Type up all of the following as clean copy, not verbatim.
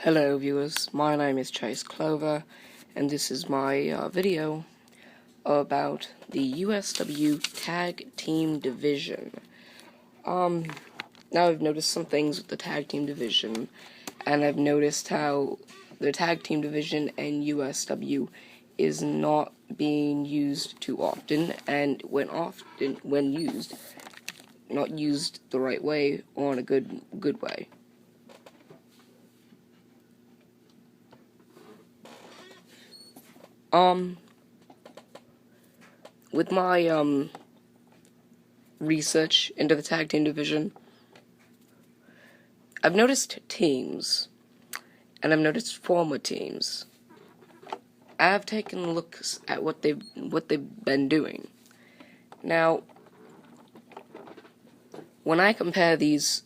Hello viewers, my name is Clover, and this is my video about the USW Tag Team Division. Now I've noticed some things with the Tag Team Division, and I've noticed how the Tag Team Division and USW is not being used too often, and when used, not used the right way or in a good way. With my research into the tag team division, I've noticed teams, and I've noticed former teams. I've taken looks at what they've been doing. Now, when I compare these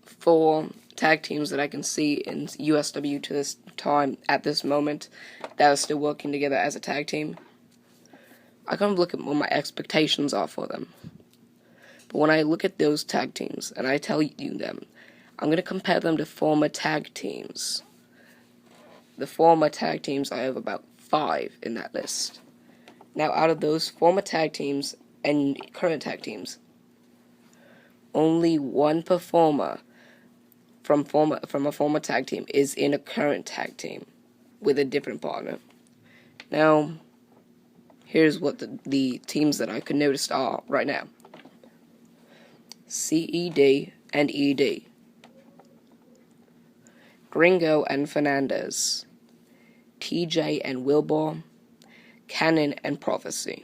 four tag teams that I can see in USW to this time, at this moment, that are still working together as a tag team, I kind of look at what my expectations are for them. But when I look at those tag teams, and I tell you them, I'm going to compare them to former tag teams. The former tag teams, I have about 5 in that list. Now, out of those former tag teams and current tag teams, only one performer from a former tag team is in a current tag team with a different partner. Now, here's what the teams that I could notice are right now. CED and ED. Gringo and Fernandez. TJ and Wilbur. Cannon and Prophecy.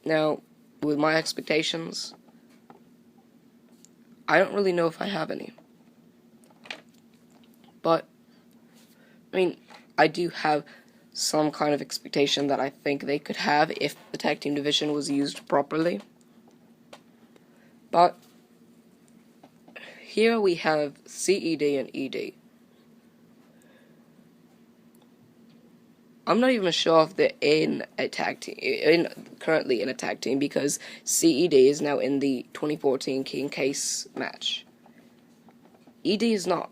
Now, with my expectations, I don't really know if I have any. But, I do have some kind of expectation that I think they could have if the tag team division was used properly. But here we have CED and ED. I'm not even sure if they're currently in a tag team, because CED is now in the 2014 King Case match. ED is not.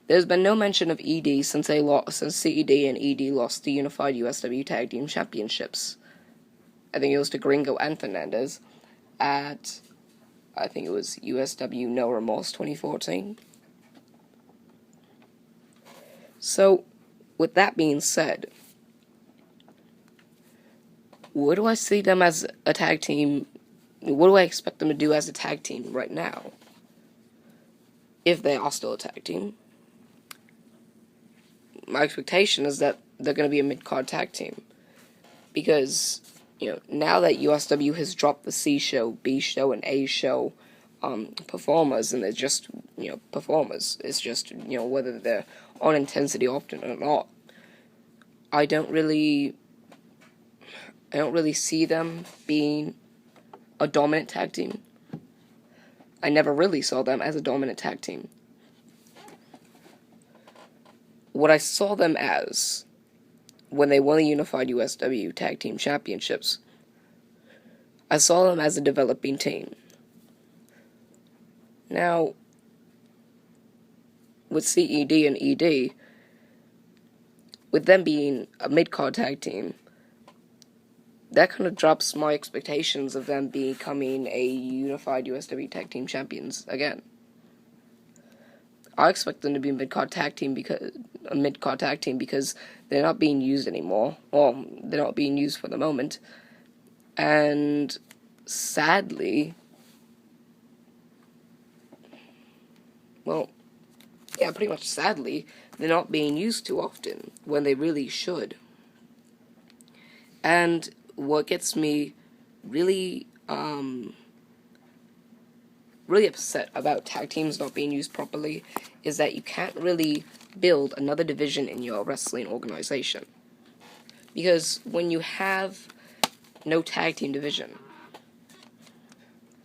There's been no mention of ED since CED and ED lost the Unified USW Tag Team Championships. I think it was to Gringo and Fernandez at, I think it was USW No Remorse 2014. So, with that being said, what do I see them as a tag team? What do I expect them to do as a tag team right now? If they are still a tag team. My expectation is that they're going to be a mid-card tag team. Because, now that USW has dropped the C show, B show, and A show performers, and they're just, performers, it's just, whether they're on intensity often or not, I don't really see them being a dominant tag team. I never really saw them as a dominant tag team. What I saw them as, when they won the Unified USW Tag Team Championships, I saw them as a developing team. Now, with CED and ED, with them being a mid-card tag team, that kind of drops my expectations of them becoming a Unified USW Tag Team Champions again. I expect them to be a mid-card tag team because they're not being used anymore. Well, they're not being used for the moment. And sadly, pretty much sadly, they're not being used too often when they really should. And what gets me really upset about tag teams not being used properly is that you can't really build another division in your wrestling organization. Because when you have no tag team division,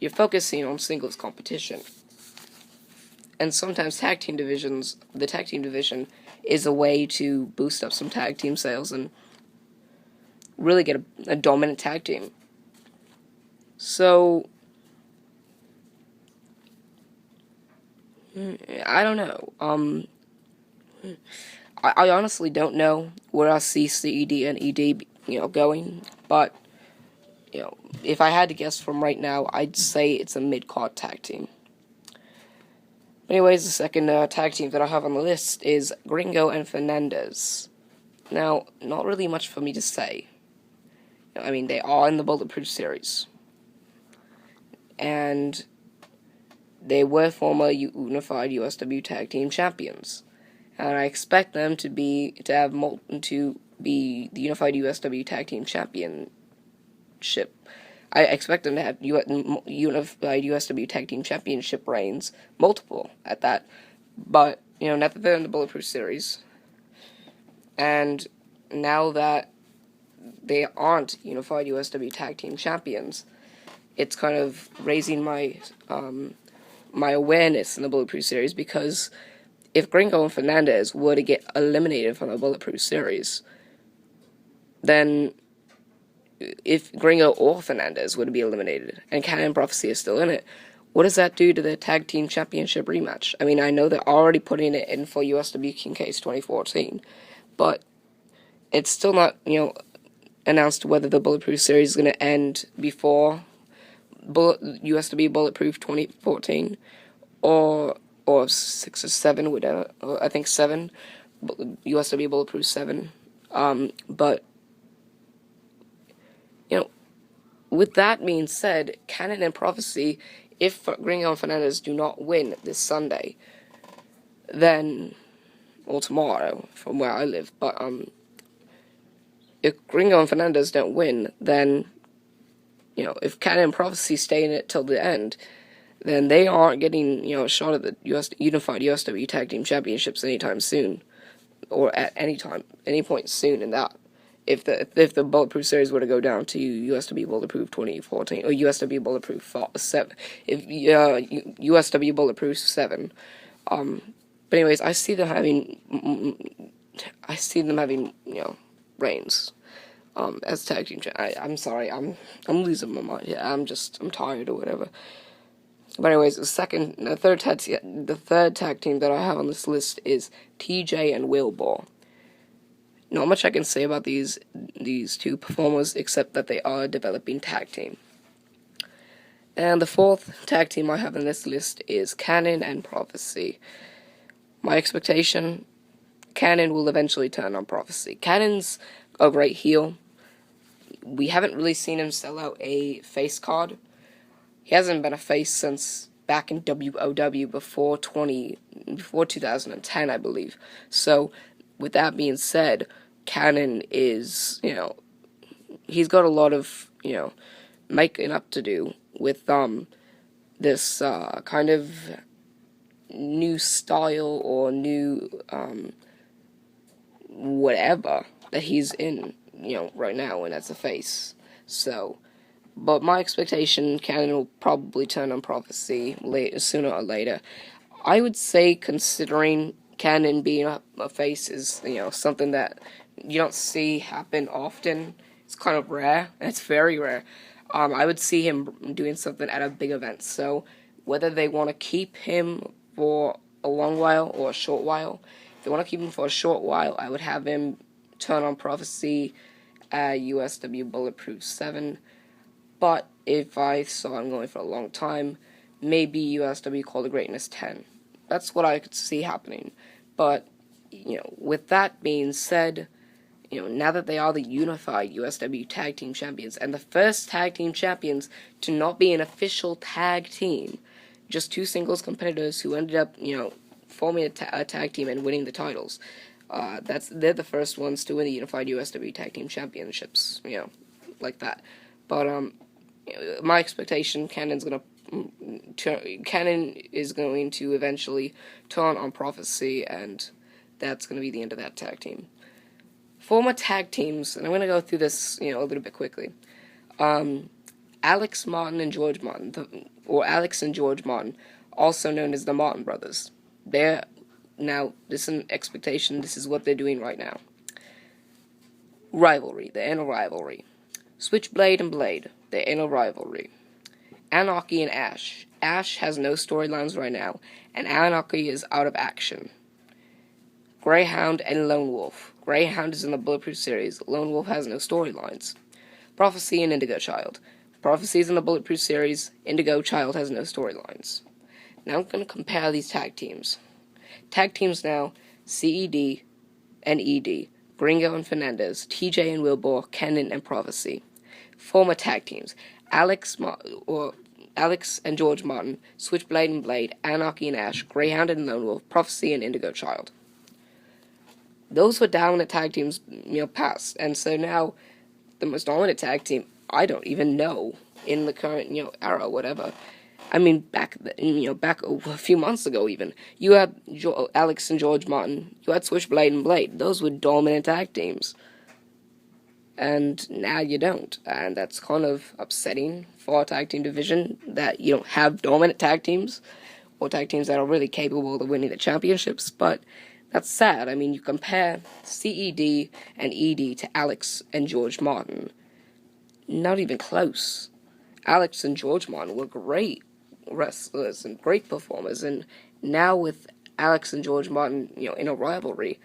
you're focusing on singles competition. And sometimes the tag team division is a way to boost up some tag team sales and really get a dominant tag team. So, I don't know. I honestly don't know where I see CED and ED, going. But if I had to guess from right now, I'd say it's a mid-card tag team. Anyways, the second tag team that I have on the list is Gringo and Fernandez. Now, not really much for me to say. I mean, they are in the Bulletproof series. And they were former unified USW tag team champions. And I expect them to be the unified USW tag team championship. I expect them to have unified USW tag team championship reigns, multiple at that. But now that they're in the Bulletproof series, and now that they aren't unified USW tag team champions, it's kind of raising my my awareness in the Bulletproof series, because if Gringo and Fernandez were to get eliminated from the Bulletproof series, then if Gringo or Fernandez were to be eliminated and Canon Prophecy is still in it, what does that do to the tag team championship rematch? I mean, I know they're already putting it in for USW King Case 2014, but it's still not, announced whether the Bulletproof series is going to end before USW Bulletproof 2014 or 6 or 7, whatever. I think 7, USW Bulletproof 7. But with that being said, Canon and Prophecy, if Gringo and Fernandez do not win this Sunday, then, or tomorrow, from where I live, but if Gringo and Fernandez don't win, then, if Canon and Prophecy stay in it till the end, then they aren't getting, a shot at the unified USW Tag Team Championships anytime soon, or at any point soon in that. If the Bulletproof series were to go down to USW Bulletproof 2014 or USW Bulletproof 7, if USW Bulletproof 7, but anyways, I see them having reigns as tag team. I'm sorry, I'm losing my mind. Yeah, I'm tired or whatever. But anyways, the third tag team that I have on this list is TJ and Wilbur. Not much I can say about these two performers, except that they are a developing tag team. And the fourth tag team I have on this list is Canon and Prophecy. My expectation, Canon will eventually turn on Prophecy. Canon's a great heel. We haven't really seen him sell out a face card. He hasn't been a face since back in WOW before 2010, I believe. So, with that being said, Canon is, he's got a lot of, making up to do with this kind of new style or new whatever that he's in, right now, and that's a face. So, but my expectation, Canon will probably turn on Prophecy sooner or later. I would say, considering Canon being a face is, something that you don't see happen often. It's kind of rare. It's very rare. I would see him doing something at a big event. So whether they want to keep him for a long while or a short while, if they want to keep him for a short while, I would have him turn on Prophecy at USW Bulletproof 7. But if I saw him going for a long time, maybe USW Call to Greatness 10. That's what I could see happening. But, with that being said, now that they are the unified USW Tag Team Champions, and the first Tag Team Champions to not be an official tag team, just two singles competitors who ended up, forming a tag team and winning the titles. They're the first ones to win the unified USW Tag Team Championships, like that. But, my expectation, Canon is going to eventually turn on Prophecy, and that's going to be the end of that tag team. Former tag teams, and I'm going to go through this, a little bit quickly. Alex Martin and George Martin, or Alex and George Martin, also known as the Martin Brothers. Now, this is an expectation, this is what they're doing right now. Rivalry, the inner rivalry. Switchblade and Blade, the inner rivalry. Anarchy and Ash, Ash has no storylines right now, and Anarchy is out of action. Greyhound and Lone Wolf. Greyhound is in the Bulletproof series. Lone Wolf has no storylines. Prophecy and Indigo Child. Prophecy is in the Bulletproof series. Indigo Child has no storylines. Now I'm going to compare these tag teams. Tag teams now, CED and ED. Gringo and Fernandez. TJ and Wilbur. Kenan and Prophecy. Former tag teams. Alex and George Martin. Switchblade and Blade. Anarchy and Ash. Greyhound and Lone Wolf. Prophecy and Indigo Child. Those were dominant tag teams, past. And so now, the most dominant tag team, I don't even know in the current, era, whatever. I mean, back a few months ago, even you had Alex and George Martin, you had Switchblade and Blade. Those were dominant tag teams, and now you don't, and that's kind of upsetting for our tag team division that you don't have dominant tag teams or tag teams that are really capable of winning the championships. But that's sad. I mean, you compare CED and ED to Alex and George Martin. Not even close. Alex and George Martin were great wrestlers and great performers, and now with Alex and George Martin, in a rivalry,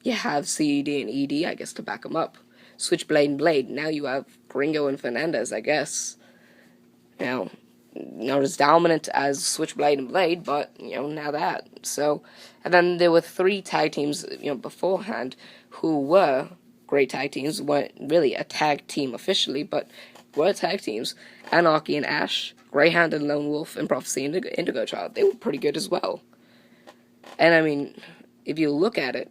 you have CED and ED, I guess, to back them up. Switchblade and Blade, now you have Gringo and Fernandez, I guess. Not as dominant as Switchblade and Blade, but, now that. So, and then there were 3 tag teams, beforehand, who were great tag teams, weren't really a tag team officially, but were tag teams. Anarchy and Ash, Greyhound and Lone Wolf, and Prophecy and Indigo Child. They were pretty good as well. And I mean, if you look at it,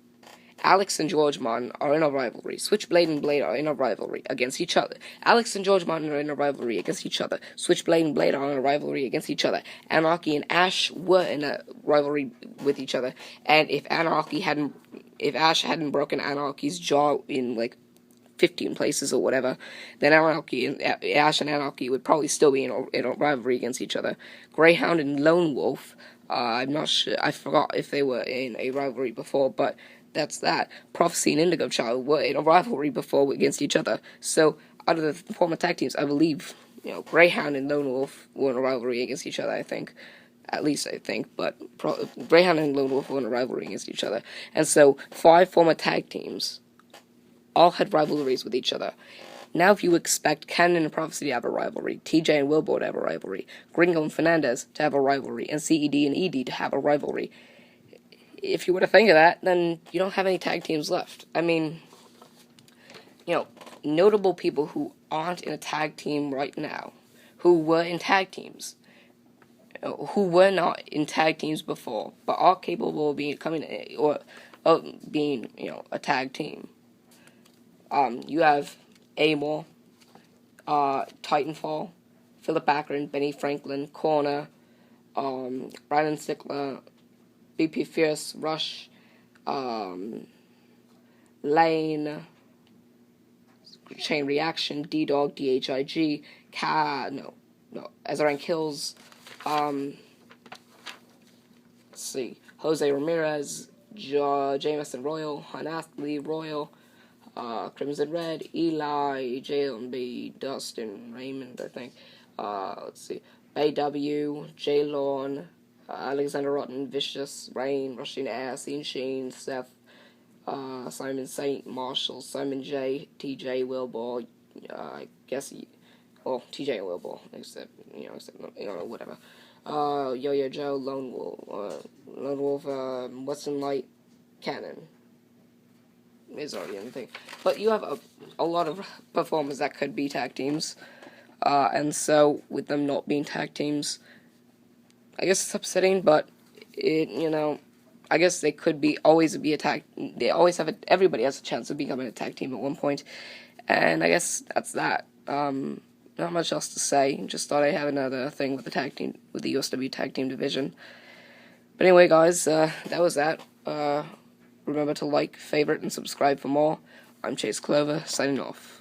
Alex and George Martin are in a rivalry. Switchblade and Blade are in a rivalry against each other. Alex and George Martin are in a rivalry against each other. Switchblade and Blade are in a rivalry against each other. Anarchy and Ash were in a rivalry with each other. And if Ash hadn't broken Anarchy's jaw in 15 places or whatever, then Ash and Anarchy would probably still be in a rivalry against each other. Greyhound and Lone Wolf, I'm not sure, I forgot if they were in a rivalry before, but that's that. Prophecy and Indigo Child were in a rivalry before against each other. So, out of the former tag teams, I believe, Greyhound and Lone Wolf were in a rivalry against each other, I think. At least I think, but Greyhound and Lone Wolf were in a rivalry against each other. And so, 5 former tag teams all had rivalries with each other. Now if you expect Kenan and Prophecy to have a rivalry, TJ and Wilbur to have a rivalry, Gringo and Fernandez to have a rivalry, and CED and ED to have a rivalry, if you were to think of that, then you don't have any tag teams left. I mean, notable people who aren't in a tag team right now, who were in tag teams, who were not in tag teams before, but are capable of being a tag team. You have Amor, Titanfall, Philip Akron, Benny Franklin, Corner, Brandon Sickler, BP Fierce, Rush, Lane, Chain Reaction, D-Dog, DHIG, Ezra Kills, let's see, Jose Ramirez, Jameson Royal, Hanathley Royal, Crimson Red, Eli, JLB, Dustin, Raymond, I think, let's see, AW, J. Lorne, Alexander Rotten, Vicious, Rain, Rushing Ass, Ian Sheen, Seth, Simon Saint, Marshall, Simon J, TJ Wilbur, I guess, TJ and Wilbur, except, whatever. Yo-Yo Joe, Lone Wolf, Western Light, Cannon. Is already anything. But you have a lot of performers that could be tag teams. And so, with them not being tag teams, I guess it's upsetting, but I guess they could always be a tag. They always have everybody has a chance of becoming a tag team at one point, and I guess that's that. Not much else to say. Just thought I'd have another thing with the tag team, with the USW tag team division. But anyway, guys, that was that. Remember to like, favorite, and subscribe for more. I'm Chase Clover, signing off.